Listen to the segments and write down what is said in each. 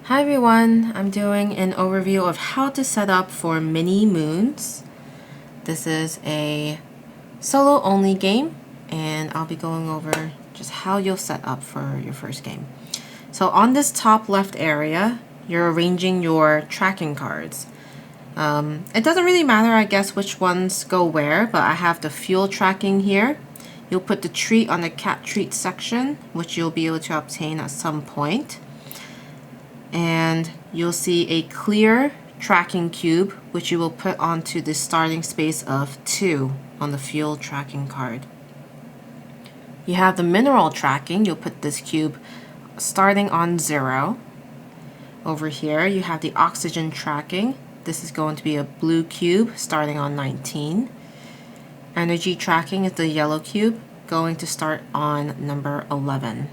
Hi everyone, I'm doing an overview of how to set up for mini moons. This is a solo only game and I'll be going over just how you'll set up for your first game. So on this top left area, you're arranging your tracking cards. It doesn't really matter, I guess, which ones go where, but I have the fuel tracking here. You'll put the treat on the cat treat section, which you'll be able to obtain at some point. And you'll see a clear tracking cube, which you will put onto the starting space of 2 on the fuel tracking card. You have the mineral tracking. You'll put this cube starting on 0. Over here, you have the oxygen tracking. This is going to be a blue cube starting on 19. Energy tracking is the yellow cube, going to start on number 11.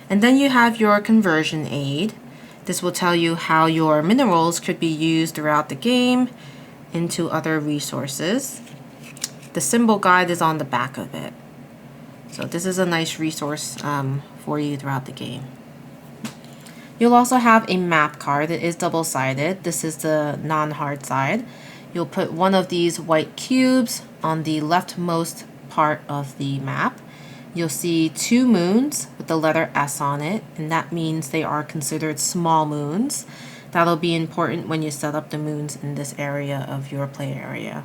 And then you have your conversion aid. This will tell you how your minerals could be used throughout the game into other resources. The symbol guide is on the back of it. So this is a nice resource for you throughout the game. You'll also have a map card. It is double-sided. This is the non-hard side. You'll put one of these white cubes on the leftmost part of the map. You'll see 2 moons with the letter S on it, and that means they are considered small moons. That'll be important when you set up the moons in this area of your play area.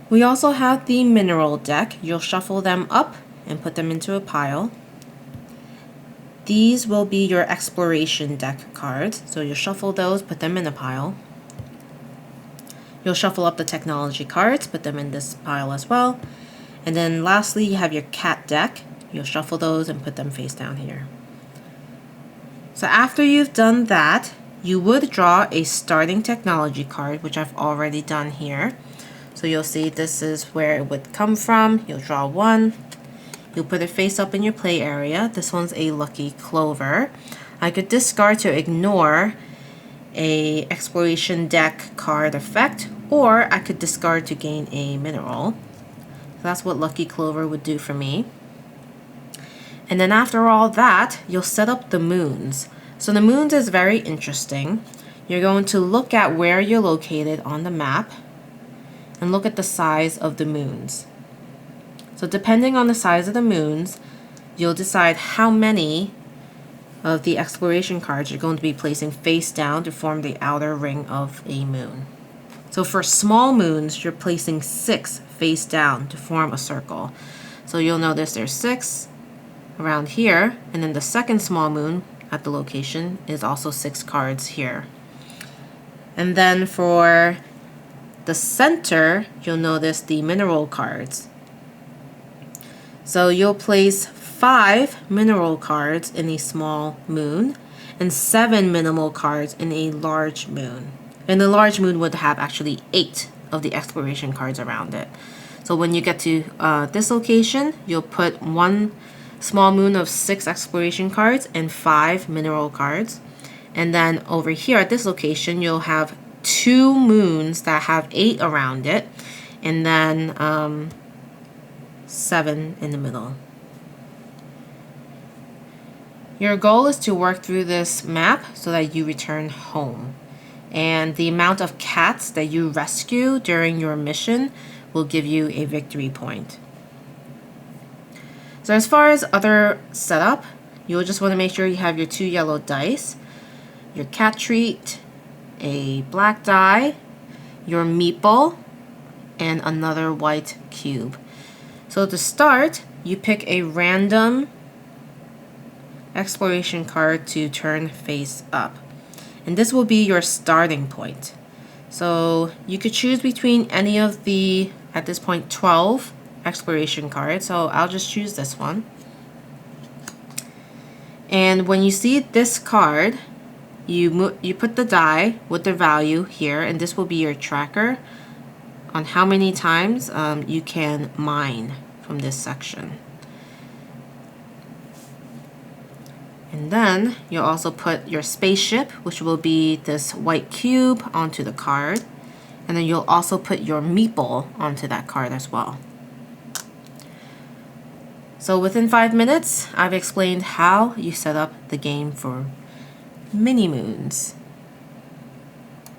We also have the mineral deck. You'll shuffle them up and put them into a pile. These will be your exploration deck cards. So you'll shuffle those, put them in a pile. You'll shuffle up the technology cards, put them in this pile as well. And then lastly, you have your cat deck. You'll shuffle those and put them face down here. So after you've done that, you would draw a starting technology card, which I've already done here. So you'll see this is where it would come from. You'll draw one. You'll put it face up in your play area. This one's a lucky clover. I could discard to ignore a exploration deck card effect, or I could discard to gain a mineral. That's what Lucky Clover would do for me. And then after all that, you'll set up the moons. So the moons is very interesting. You're going to look at where you're located on the map and look at the size of the moons. So depending on the size of the moons, you'll decide how many of the exploration cards you're going to be placing face down to form the outer ring of a moon. So for small moons, you're placing 6 face down to form a circle. So you'll notice there's 6 around here, and then the second small moon at the location is also 6 cards here. And then for the center, you'll notice the mineral cards. So you'll place 5 mineral cards in a small moon and 7 minimal cards in a large moon. And the large moon would have actually 8 of the exploration cards around it. So when you get to this location, you'll put 1 small moon of 6 exploration cards and 5 mineral cards. And then over here at this location, you'll have 2 moons that have 8 around it, and then 7 in the middle. Your goal is to work through this map so that you return home. And the amount of cats that you rescue during your mission will give you a victory point. So as far as other setup, you'll just want to make sure you have your 2 yellow dice, your cat treat, a black die, your meeple, and another white cube. So to start, you pick a random exploration card to turn face up. And this will be your starting point. So you could choose between any of the, at this point, 12 exploration cards. So I'll just choose this one. And when you see this card, you put the die with the value here, and this will be your tracker on how many times you can mine from this section. And then you'll also put your spaceship, which will be this white cube, onto the card. And then you'll also put your meeple onto that card as well. So within 5 minutes, I've explained how you set up the game for mini moons.